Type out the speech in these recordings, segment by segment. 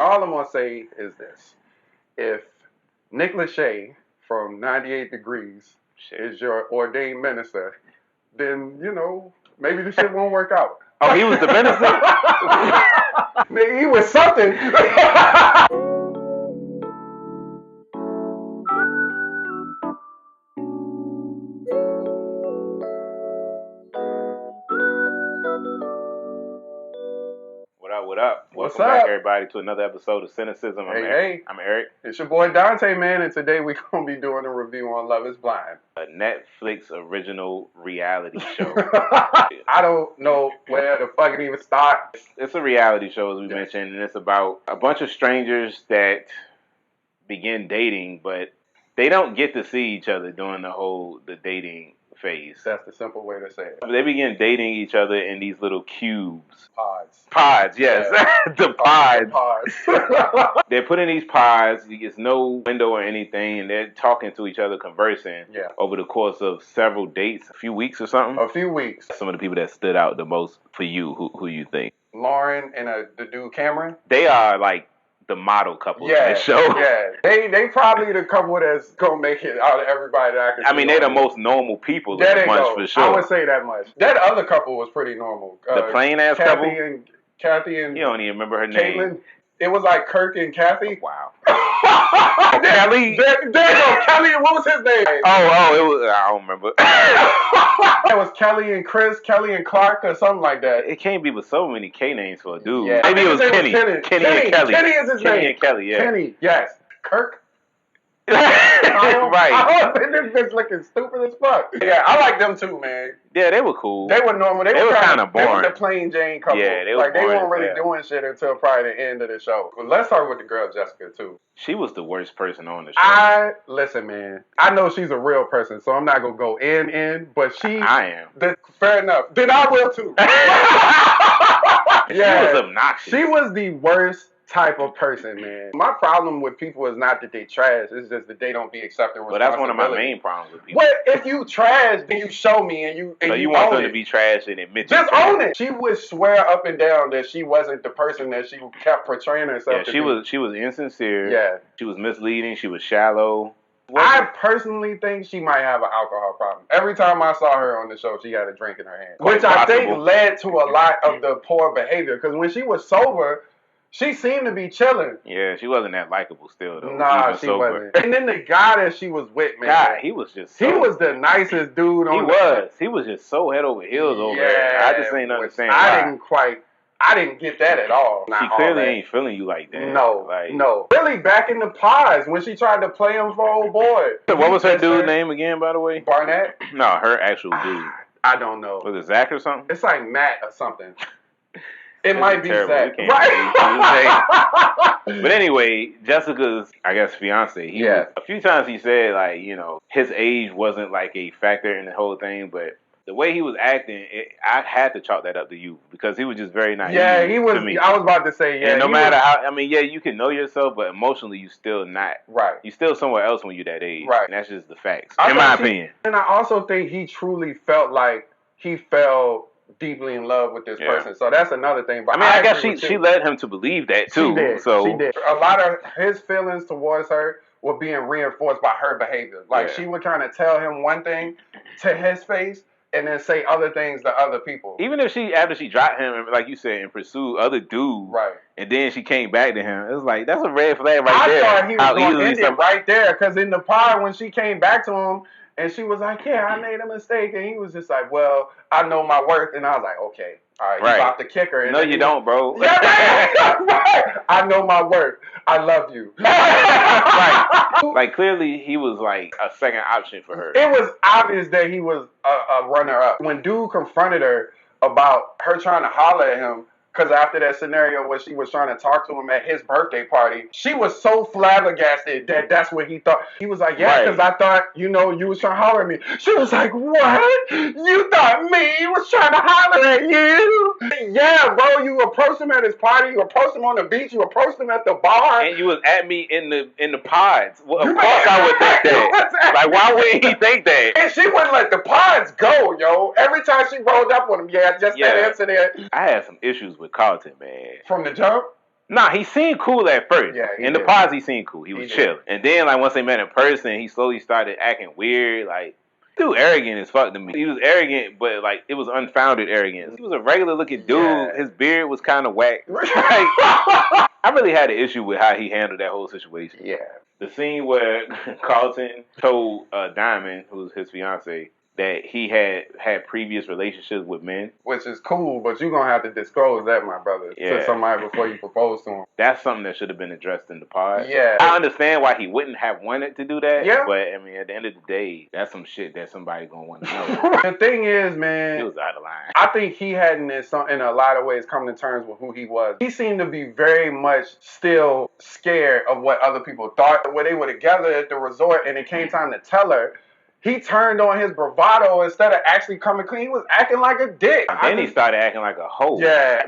All I'm going to say is this. If Nick Lachey from 98 Degrees is your ordained minister, then, maybe the shit won't work out. Oh, he was the minister? He was something. What up? What's Welcome back, up? everybody, to another episode of Cinecism. I'm Eric. It's your boy Dante, man, and today we're going to be doing a review on Love is Blind. A Netflix original reality show. I don't know where the fuck it even starts. It's a reality show, as we mentioned, and it's about a bunch of strangers that begin dating, but they don't get to see each other during the dating phase. That's the simple way to say it. They begin dating each other in these little cubes. Pods, yes. Yeah. The pods. Pods. They're put in these pods. There's no window or anything, and they're talking to each other, conversing over the course of several dates, a few weeks or something. A few weeks. Some of the people that stood out the most for you, who you think? Lauren and the dude Cameron. They are like the model couple in this show. Yeah, they probably the couple that's gonna make it out of everybody that I can. I mean, they're the most normal people in the bunch for sure. I would say that much. That other couple was pretty normal. The plain ass couple. Kathy and you don't even remember her Caitlin. name. It was like Kirk and Kathy. Wow. Kelly. There you go. Kelly. What was his name? Oh, it was. I don't remember. It was Kelly and Chris, Kelly and Clark, or something like that. It can't be with so many K names for a dude. Yeah. Maybe it was Kenny. Kenny and Kelly. Kenny is his name. Kenny and Kelly. Yeah. Kenny. Yes. Kirk. Right. I this bitch looking stupid as fuck. Yeah, I like them too, man. Yeah, they were cool. They were normal. They were kind of boring. They were the plain Jane couple. Yeah, they were like boring, they weren't really doing shit until probably the end of the show. But let's start with the girl Jessica too. She was the worst person on the show. Listen, man. I know she's a real person, so I'm not gonna go in, but she. I am. Fair enough. Then I will too. She was obnoxious. She was the worst type of person, man. My problem with people is not that they trash, it's just that they don't be accepting responsibility. But that's one of my main problems with people. Well, if you trash, then you show me and you so you want them to be trash and admit just own it. She would swear up and down that she wasn't the person that she kept portraying herself to be. She was insincere. Yeah. She was misleading. She was shallow. I personally think she might have an alcohol problem. Every time I saw her on the show, she had a drink in her hand. Which I think led to a lot of the poor behavior. Because when she was sober, she seemed to be chilling. Yeah, she wasn't that likable still, though. Nah, she wasn't. And then the guy that she was with, man. God, he was just he was the nicest dude on He was just so head over heels over there. I just ain't understand why. I didn't get that at all. She clearly ain't feeling you like that. No. Really, back in the pods when she tried to play him for old boy. What was her dude's name again, by the way? Barnett? No, her actual dude. I don't know. Was it Zach or something? It's like Matt or something. It might be Zach. Right. But anyway, Jessica's, I guess, fiance. A few times he said, like, his age wasn't like a factor in the whole thing, but the way he was acting, I had to chalk that up to you because he was just very naive. Yeah, he was. To me. I was about to say, yeah. And no matter how, you can know yourself, but emotionally, you still not. Right. You still somewhere else when you're that age. Right. And that's just the facts, in my opinion. And I also think he truly felt like he fell deeply in love with this person. So that's another thing. But I guess she led him to believe that too. She did. A lot of his feelings towards her were being reinforced by her behavior. Like she would kind of tell him one thing to his face and then say other things to other people. Even if after she dropped him, like you said, and pursued other dudes, right? And then she came back to him. It was like, that's a red flag right there. I thought he was going to end it right there, because in the pod when she came back to him and she was like, yeah, I made a mistake, and he was just like, well, I know my worth, and I was like, okay. All right, you about to kick her. No, you don't, bro. Yeah, right. I know my worth. I love you. Right. Like, clearly, he was like a second option for her. It was obvious that he was a runner-up. When dude confronted her about her trying to holler at him, because after that scenario where she was trying to talk to him at his birthday party, she was so flabbergasted that that's what he thought. He was like, yeah, because I thought, you was trying to holler at me. She was like, what? You thought me was trying to holler at you? Yeah, bro, you approached him at his party, you approached him on the beach, you approached him at the bar. And you was at me in the pods. Well, of course I would think that. Like, why wouldn't he think that? And she wouldn't let the pods go, yo. Every time she rolled up on him, that incident. I had some issues with Carlton, man. From the jump? Nah, he seemed cool at first. Yeah, in the pods, he seemed cool. He was chill. And then, like, once they met in person, he slowly started acting weird. Like, dude, arrogant as fuck to me. He was arrogant, but, like, it was unfounded arrogance. He was a regular-looking dude. Yeah. His beard was kind of whack. Like, I really had an issue with how he handled that whole situation. Yeah. The scene where Carlton told Diamond, who's his fiance, that he had previous relationships with men. Which is cool, but you're going to have to disclose that, my brother, to somebody before you propose to him. That's something that should have been addressed in the pod. Yeah. I understand why he wouldn't have wanted to do that, but, I mean, at the end of the day, that's some shit that somebody going to want to know. The thing is, man, he was out of line. I think he hadn't, in a lot of ways, come to terms with who he was. He seemed to be very much still scared of what other people thought. When they were together at the resort and it came time to tell her, he turned on his bravado instead of actually coming clean. He was acting like a dick. Then he started acting like a hoe. Yeah.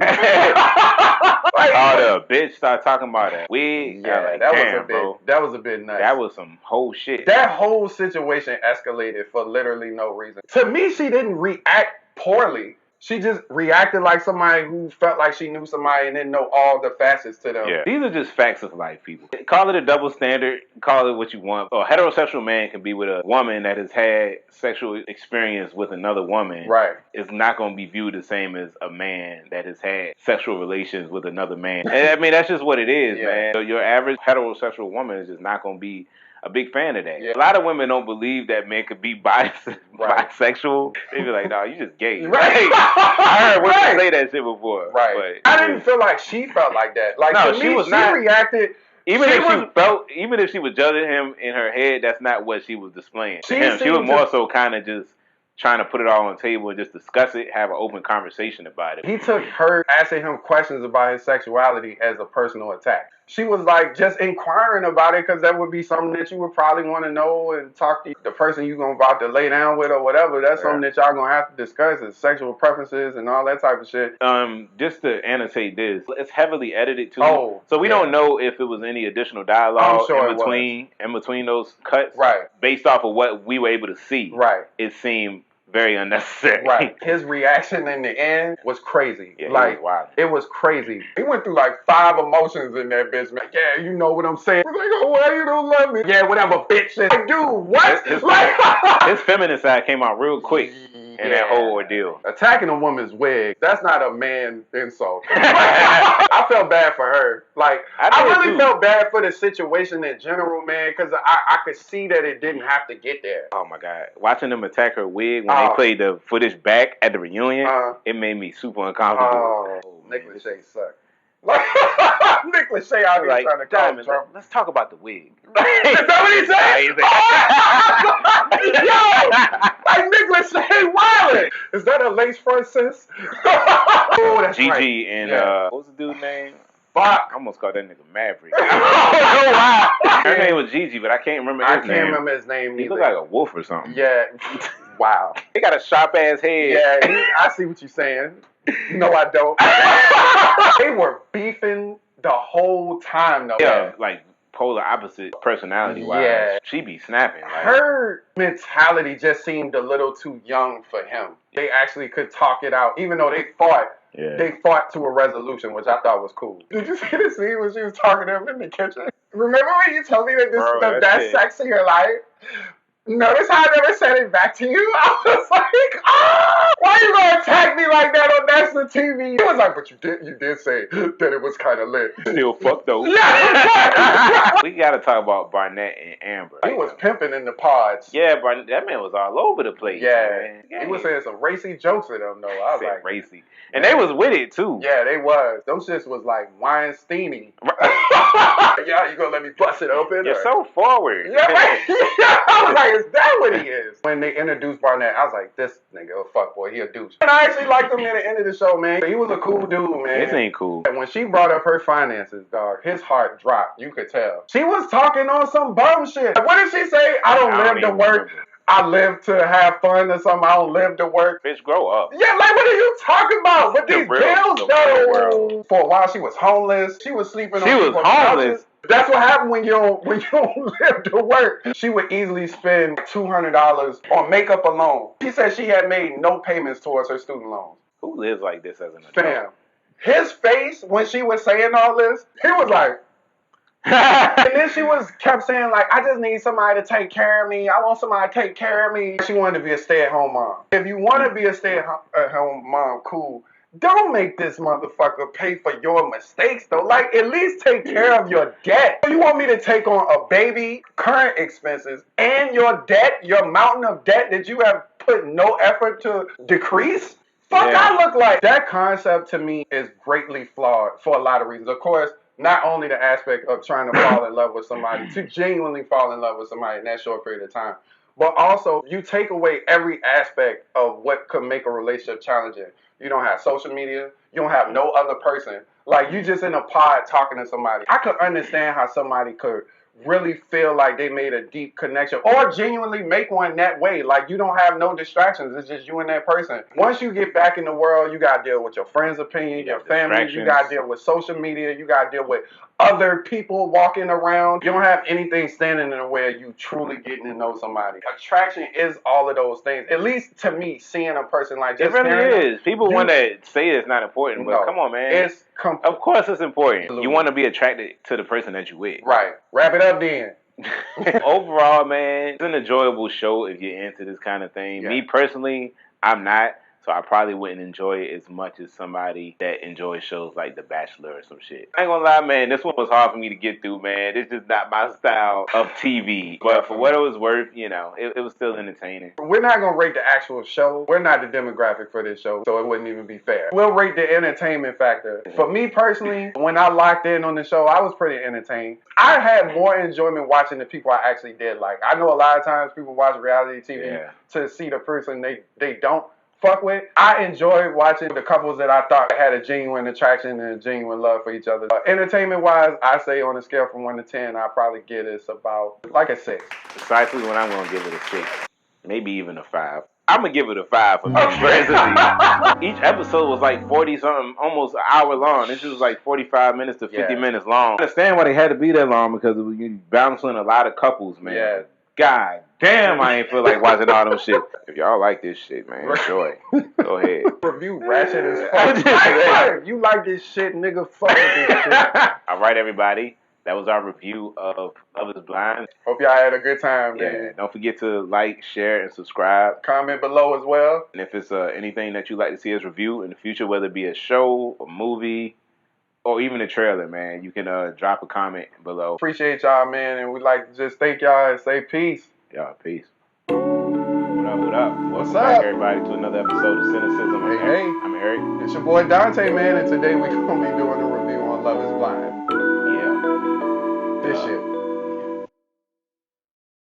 The bitch started talking about that wig. Yeah, like, that was a bit nuts. That was some whole shit. That whole situation escalated for literally no reason. To me, she didn't react poorly. She just reacted like somebody who felt like she knew somebody and didn't know all the facets to them. Yeah. These are just facts of life, people. Call it a double standard. Call it what you want. A heterosexual man can be with a woman that has had sexual experience with another woman. Right. It's not going to be viewed the same as a man that has had sexual relations with another man. And I mean, that's just what it is, man. So your average heterosexual woman is just not going to be a big fan of that. Yeah. A lot of women don't believe that men could be bisexual. They be like, "No, you just gay." Right. I heard women say that shit before. Right. But I didn't feel like she felt like that. Like, no, she reacted. Even if she was judging him in her head, that's not what she was displaying. She was more so kind of just trying to put it all on the table and just discuss it, have an open conversation about it. He took her asking him questions about his sexuality as a personal attack. She was like just inquiring about it because that would be something that you would probably want to know and talk to the person you're about to lay down with or whatever. That's something that y'all going to have to discuss, is sexual preferences and all that type of shit. Just to annotate this, it's heavily edited too. So we don't know if it was any additional dialogue in between those cuts. Right. Based off of what we were able to see. Right. It seemed very unnecessary. Right. His reaction in the end was crazy. Yeah, it was crazy. He went through like 5 emotions in that bitch, man. Yeah, you know what I'm saying. He's like, oh, why you don't love me? Yeah, whatever, bitch. Like, dude, what? His feminine side came out real quick in that whole ordeal. Attacking a woman's wig, that's not a man insult. I felt bad for her. Like, I really felt bad for the situation in general, man, because I could see that it didn't have to get there. Oh, my God. Watching them attack her wig when they played the footage back at the reunion, it made me super uncomfortable. Nick Lachey sucked. Nick Lachey out here trying to cause trouble. Let's talk about the wig. Is that what he said? Yo! Like Nick Lachey wildin'. Is that a lace front, sis? Oh, that's Gigi right. And what was the dude's name? Fuck. I almost called that nigga Maverick. I don't know why. Her name was Gigi, but I can't remember his name. I can't remember his name either. He looked like a wolf or something. Yeah. Wow. He got a sharp ass head. Yeah, I see what you're saying. No, I don't. They were beefing the whole time, though. Yeah, man. like polar opposite personality-wise. Yeah. She be snapping. Like, her mentality just seemed a little too young for him. They actually could talk it out, even though they fought. Yeah. They fought to a resolution, which I thought was cool. Did you see the scene when she was talking to him in the kitchen? Remember when you told me that that's sex in your life? Notice how I never said it back to you? I was like, why you gonna attack me like that on national TV? He was like, but you did say that it was kind of lit. Still fucked though. Yeah. We gotta talk about Barnett and Amber. He was pimping in the pods. Yeah, Barnett, that man was all over the place. Yeah. He was saying some racy jokes at them though. I was like, racy. And they was with it too. Yeah, they was. Those shits was like Weinsteiny. Yeah, you gonna let me bust it open? You're so forward. Yeah, right? I was like, is that what he is? When they introduced Barnett, I was like, this nigga a fuckboy, he a douche. And I actually liked him at the end of the show, man. He was a cool dude, man. This ain't cool. And when she brought up her finances, dog, his heart dropped. You could tell. She was talking on some bum shit. What did she say? I don't live to work. I live to have fun or something. I don't live to work. Bitch, grow up. Yeah, like what are you talking about? With these bills, though. For a while, she was homeless. She was sleeping on people's couches. That's what happened when you don't live to work. She would easily spend $200 on makeup alone. She said she had made no payments towards her student loans. Who lives like this as an adult? Fam. his face when she was saying all this, he was like, and then she kept saying like, I just need somebody to take care of me. I want somebody to take care of me. She wanted to be a stay-at-home mom. If you want to be a stay-at-home mom, cool. Don't make this motherfucker pay for your mistakes though. Like, at least take care of your debt. You want me to take on a baby, current expenses, and your debt, your mountain of debt that you have put no effort to decrease? Fuck, I look like. That concept to me is greatly flawed for a lot of reasons. Of course, not only the aspect of trying to fall in love with somebody, to genuinely fall in love with somebody in that short period of time, but also you take away every aspect of what could make a relationship challenging. You don't have social media. You don't have no other person. Like, you just in a pod talking to somebody. I could understand how somebody could really feel like they made a deep connection or genuinely make one that way. Like, you don't have no distractions. It's just you and that person. Once you get back in the world, you got to deal with your friends' opinion, your family. You got to deal with social media. You got to deal with other people walking around. You don't have anything standing in the way of you truly getting to know somebody. Attraction is all of those things. At least to me, seeing a person like this. It really is. People want to say it's not important, but come on, man. Of course it's important. Absolutely. You want to be attracted to the person that you with. Right. Wrap it up then. Overall, man, it's an enjoyable show if you're into this kind of thing. Yeah. Me personally, I'm not. So I probably wouldn't enjoy it as much as somebody that enjoys shows like The Bachelor or some shit. I ain't gonna lie, man, this one was hard for me to get through, man. It's just not my style of TV. But for what it was worth, you know, it was still entertaining. We're not gonna rate the actual show. We're not the demographic for this show, so it wouldn't even be fair. We'll rate the entertainment factor. For me personally, when I locked in on the show, I was pretty entertained. I had more enjoyment watching the people I actually did like. I know a lot of times people watch reality TV to see the person they don't fuck with. I enjoyed watching the couples that I thought had a genuine attraction and a genuine love for each other. Entertainment wise, I say on a scale from 1 to 10, I probably give this about like a 6. Precisely when I'm gonna give it a 6, maybe even a 5. I'm gonna give it a 5 for me personally. Each episode was like 40 something, almost an hour long. This was like 45 minutes to 50 minutes long. I understand why they had to be that long because it was bouncing a lot of couples, man. Yeah. God damn, I ain't feel like watching all them shit. If y'all like this shit, man, enjoy. Go ahead. Review ratchet as fuck. You like this shit, nigga, fuck with this shit. All right, everybody. That was our review of Love is Blind. Hope y'all had a good time, man. Yeah, don't forget to like, share, and subscribe. Comment below as well. And if it's anything that you'd like to see us review in the future, whether it be a show, a movie, or even a trailer, man, you can drop a comment below. Appreciate y'all, man, and we'd like to just thank y'all and say peace. Y'all, peace. What up? What's Welcome up? back, everybody, to another episode of Cinecism. Hey. I'm Eric. It's your boy Dante, man, and today we're going to be doing a review on Love is Blind.